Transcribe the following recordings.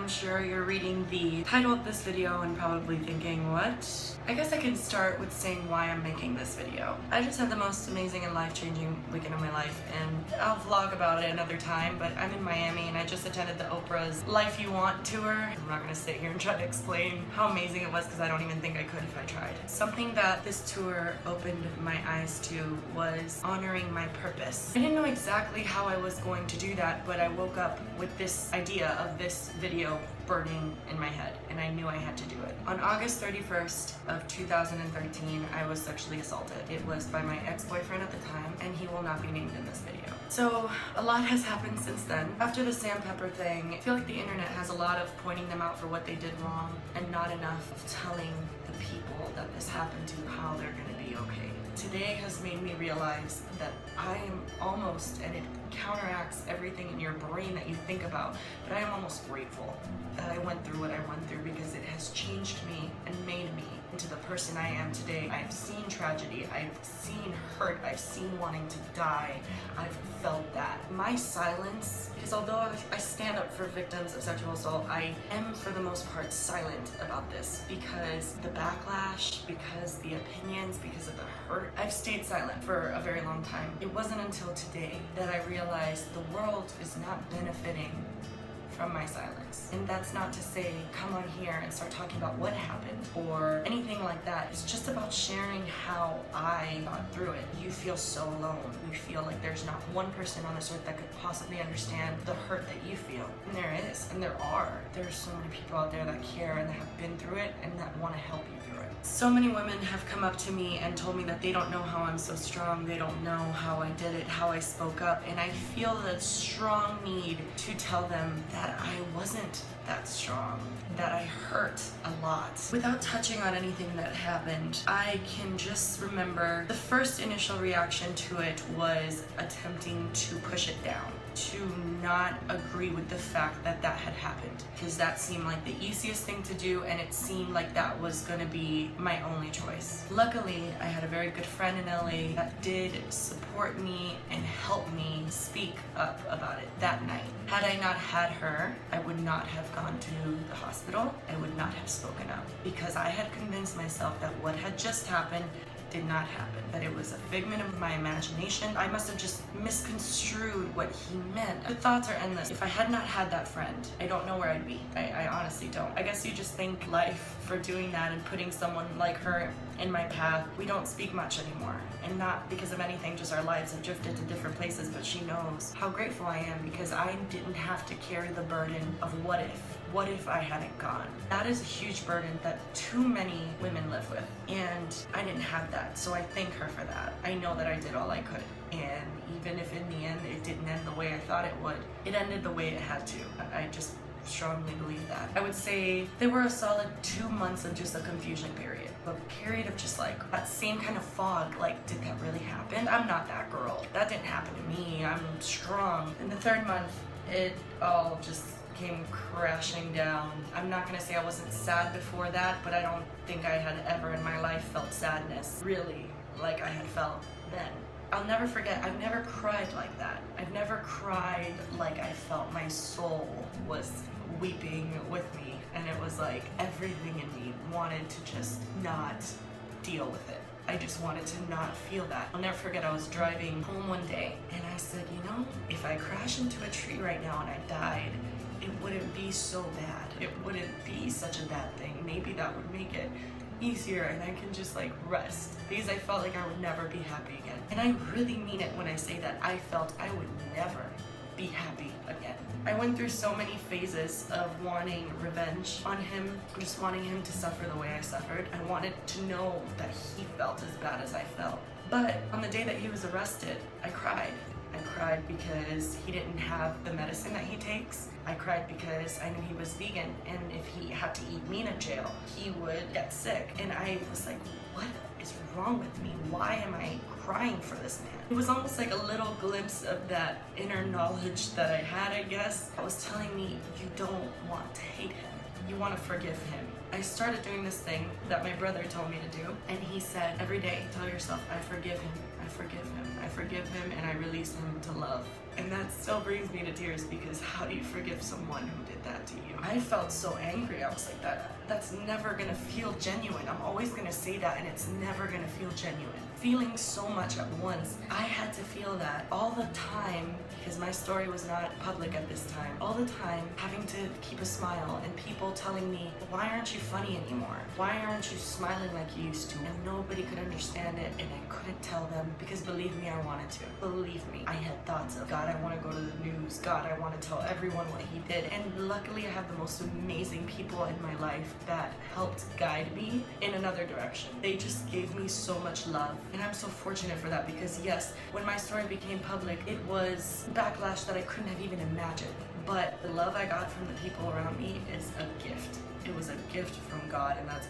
I'm sure you're reading the title of this video and probably thinking, what? I guess I can start with saying why I'm making this video. I just had the most amazing and life-changing weekend of my life, and I'll vlog about it another time, but I'm in Miami and I just attended the Oprah's Life You Want tour. I'm not gonna sit here and try to explain how amazing it was because I don't even think I could if I tried. Something that this tour opened my eyes to was honoring my purpose. I didn't know exactly how I was going to do that, but I woke up with this idea of this video burning in my head, and I knew I had to do it. On August 31st of 2013, I was sexually assaulted. It was by my ex-boyfriend at the time, and he will not be named in this video. So a lot has happened since then. After the Sam Pepper thing, I feel like the internet has a lot of pointing them out for what they did wrong, and not enough of telling the people that this happened to how they're gonna be okay. Today has made me realize that I am almost, and it counteracts everything in your brain that you think about, but I am almost grateful that I went through what I went through because it has changed me and made me into the person I am today. I've seen tragedy, I've seen hurt, I've seen wanting to die, I've felt that. My silence, because although I stand up for victims of sexual assault, I am for the most part silent about this because the backlash, because the opinions, because of the hurt. I've stayed silent for a very long time. It wasn't until today that I realized the world is not benefiting from my silence. And that's not to say come on here and start talking about what happened or anything like that. It's just about sharing how I got through it. You feel so alone. You feel like there's not one person on this earth that could possibly understand the hurt that you feel. And there is, and there are. There's so many people out there that care and that have been through it and that want to help you through it. So many women have come up to me and told me that they don't know how I'm so strong, they don't know how I did it, how I spoke up, and I feel the strong need to tell them that I wasn't that strong, that I hurt a lot. Without touching on anything that happened, I can just remember the first initial reaction to it was attempting to push it down, to not agree with the fact that that had happened, because that seemed like the easiest thing to do, and it seemed like that was gonna be my only choice. Luckily, I had a very good friend in LA that did support me and help me speak up about it that night. Had I not had her, I would not have gone to the hospital. I would not have spoken up because I had convinced myself that what had just happened did not happen, that it was a figment of my imagination. I must have just misconstrued what he meant. The thoughts are endless. If I had not had that friend, I don't know where I'd be. I honestly don't. I guess you just thank life for doing that and putting someone like her in my path. We don't speak much anymore, and not because of anything, just our lives have drifted to different places, but she knows how grateful I am because I didn't have to carry the burden of what if I hadn't gone. That is a huge burden that too many women live with, and I didn't have that, so I thank her for that. I know that I did all I could, and even if in the end it didn't end the way I thought it would, it ended the way it had to. I just strongly believe that. I would say there were a solid 2 months of just a confusion period, a period of just like that same kind of fog, like, did that really happen? I'm not that girl. That didn't happen to me. I'm strong. In the third month, it all just came crashing down. I'm not gonna say I wasn't sad before that, but I don't think I had ever in my life felt sadness really like I had felt then. I'll never forget, I've never cried like that. I've never cried like I felt my soul was weeping with me, and it was like everything in me wanted to just not deal with it. I just wanted to not feel that. I'll never forget, I was driving home one day and I said, you know, if I crash into a tree right now and I died, it wouldn't be so bad. It wouldn't be such a bad thing. Maybe that would make it easier and I can just like rest, because I felt like I would never be happy again. And I really mean it when I say that I felt I would never be happy again. I went through so many phases of wanting revenge on him, just wanting him to suffer the way I suffered. I wanted to know that he felt as bad as I felt. But on the day that he was arrested, I cried. I cried because he didn't have the medicine that he takes. I cried because I knew he was vegan, and if he had to eat meat in jail, he would get sick. And I was like, what is wrong with me? Why am I crying for this man? It was almost like a little glimpse of that inner knowledge that I had, I guess. That was telling me, you don't want to hate him. You want to forgive him. I started doing this thing that my brother told me to do, and he said, every day, tell yourself, I forgive him, I forgive him. I forgive him and I release him to love. And that still brings me to tears, because how do you forgive someone who did that to you? I felt so angry. I was like, that's never gonna feel genuine. I'm always gonna say that, and it's never gonna feel genuine. Feeling so much at once. I had to feel that all the time, because my story was not public at this time. All the time having to keep a smile, and people telling me, why aren't you funny anymore? Why aren't you smiling like you used to? And nobody could understand it, and I couldn't tell them, because believe me, I wanted to. Believe me, I had thoughts of, God, I want to go to the news. God, I want to tell everyone what he did. And luckily I have the most amazing people in my life that helped guide me in another direction. They just gave me so much love. And I'm so fortunate for that, because yes, when my story became public, it was backlash that I couldn't have even imagined. But the love I got from the people around me is a gift. It was a gift from God, and that's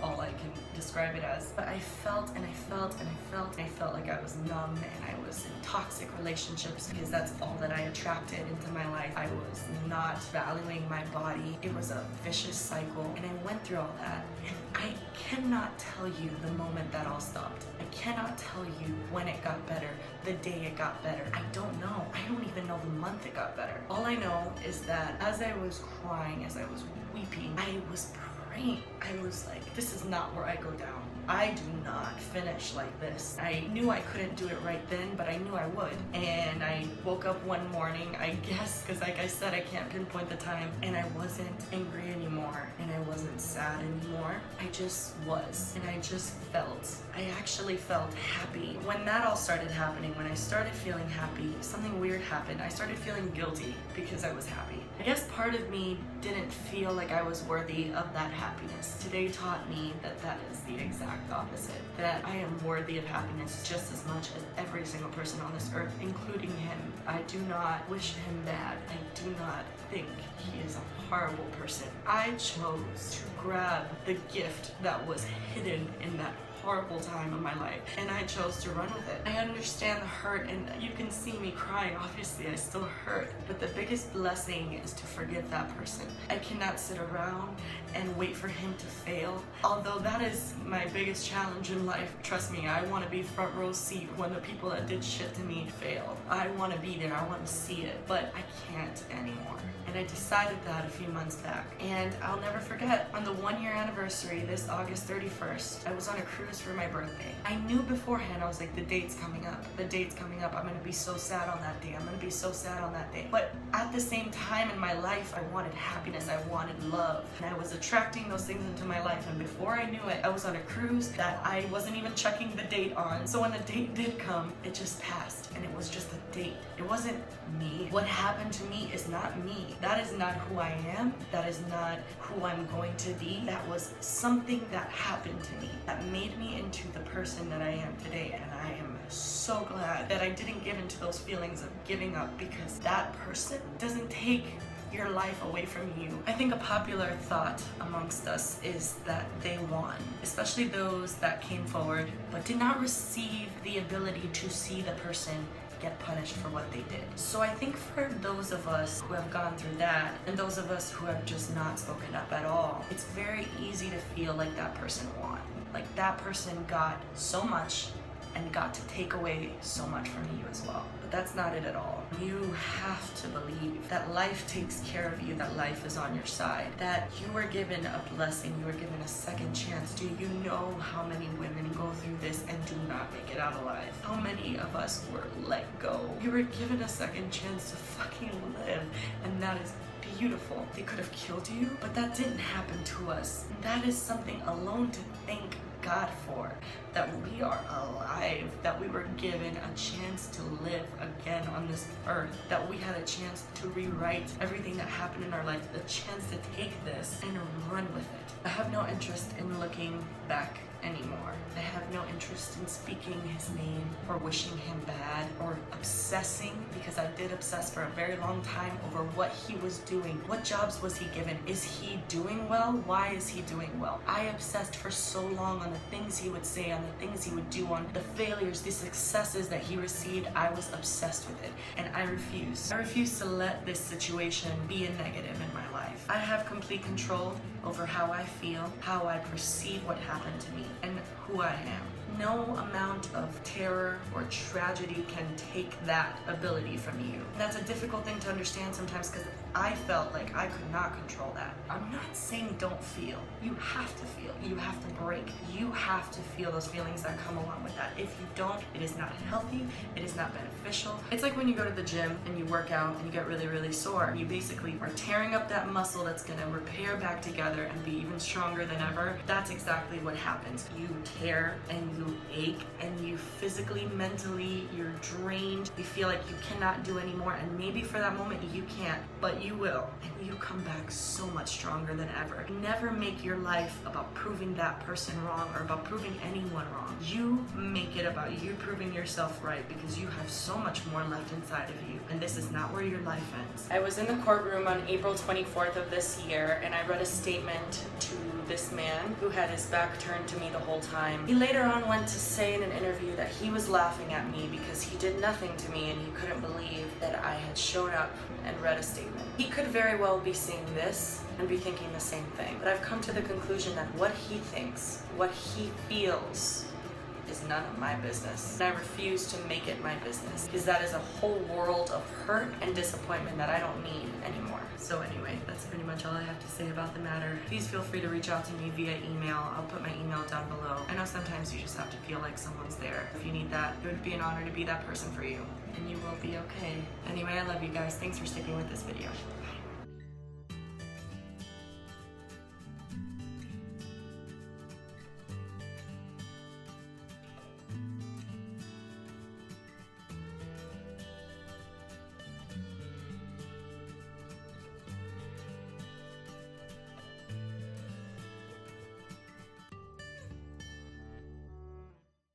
all I can describe it as. But I felt and I felt and I felt and I felt like I was numb, and I was in toxic relationships, because that's all that I attracted into my life. I was not valuing my body. It was a vicious cycle, and I went through all that. And I cannot tell you the moment that all stopped. I cannot tell you when it got better, the day it got better. I don't know. I don't even know the month it got better. All I know is that as I was crying, as I was weeping, I was praying. I was like, this is not where I go down. I do not finish like this. I knew I couldn't do it right then, but I knew I would. And I woke up one morning, I guess, because like I said, I can't pinpoint the time, and I wasn't angry anymore, and I wasn't sad anymore. I just was, and I just felt. I actually felt happy. When that all started happening, when I started feeling happy, something weird happened. I started feeling guilty because I was happy. I guess part of me didn't feel like I was worthy of that happiness. Today taught me that that is the exact opposite. That I am worthy of happiness just as much as every single person on this earth, including him. I do not wish him bad. I do not think he is a horrible person. I chose to grab the gift that was hidden in that horrible time of my life, and I chose to run with it. I understand the hurt, and you can see me crying. Obviously I still hurt, but the biggest blessing is to forgive that person. I cannot sit around and wait for him to fail, although that is my biggest challenge in life. Trust me, I want to be front row seat when the people that did shit to me fail. I want to be there. I want to see it, but I can't anymore. And I decided that a few months back. And I'll never forget, on the 1-year anniversary, this August 31st, I was on a cruise for my birthday. I knew beforehand, I was like, the date's coming up. The date's coming up. I'm gonna be so sad on that day. I'm gonna be so sad on that day. But at the same time in my life, I wanted happiness. I wanted love. And I was attracting those things into my life. And before I knew it, I was on a cruise that I wasn't even checking the date on. So when the date did come, it just passed. And it was just a date. It wasn't me. What happened to me is not me. That is not who I am. That is not who I'm going to be. That was something that happened to me that made me into the person that I am today. And I am so glad that I didn't give into those feelings of giving up, because that person doesn't take your life away from you. I think a popular thought amongst us is that they won, especially those that came forward but did not receive the ability to see the person get punished for what they did. So I think for those of us who have gone through that, and those of us who have just not spoken up at all, it's very easy to feel like that person won. Like that person got so much and got to take away so much from you as well. But that's not it at all. You have to believe that life takes care of you, that life is on your side, that you were given a blessing, you were given a second chance. Do you know how many women go through this and do not make it out alive? How many of us were let go? You were given a second chance to fucking live, and that is beautiful. They could have killed you, but that didn't happen to us. And that is something alone to thank God for, that we are alive, that we were given a chance to live again on this earth, that we had a chance to rewrite everything that happened in our life, the chance to take this and run with it. I have no interest in looking back anymore. I have no interest in speaking his name or wishing him bad or obsessing, because I did obsess for a very long time over what he was doing. What jobs was he given? Is he doing well? Why is he doing well? I obsessed for so long on the things he would say, on the things he would do, on the failures, the successes that he received. I was obsessed with it, and I refuse. I refuse to let this situation be a negative in my life. life. I have complete control over how I feel, how I perceive what happened to me, and who I am. No amount of terror or tragedy can take that ability from you. That's a difficult thing to understand sometimes because I felt like I could not control that. I'm not saying don't feel. You have to feel. You have to break. You have to feel those feelings that come along with that. If you don't, it is not healthy. It is not beneficial. It's like when you go to the gym and you work out and you get really, really sore. You basically are tearing up that muscle that's gonna repair back together and be even stronger than ever. That's exactly what happens. You tear and you ache and you physically, mentally, you're drained. You feel like you cannot do anymore, and maybe for that moment you can't, but you will. And you come back so much stronger than ever. Never make your life about proving that person wrong or about proving anyone wrong. You make it about you proving yourself right because you have so much more left inside of you, and this is not where your life ends. I was in the courtroom on April 24th of this year, and I read a statement to this man who had his back turned to me the whole time. He later on went to say in an interview that he was laughing at me because he did nothing to me and he couldn't believe that I had shown up and read a statement. He could very well be seeing this and be thinking the same thing, but I've come to the conclusion that what he thinks, what he feels, is none of my business. And I refuse to make it my business because that is a whole world of hurt and disappointment that I don't need anymore. So anyway, that's pretty much all I have to say about the matter. Please feel free to reach out to me via email. I'll put my email down below. I know sometimes you just have to feel like someone's there. If you need that, it would be an honor to be that person for you. And you will be okay. Anyway, I love you guys. Thanks for sticking with this video. Bye.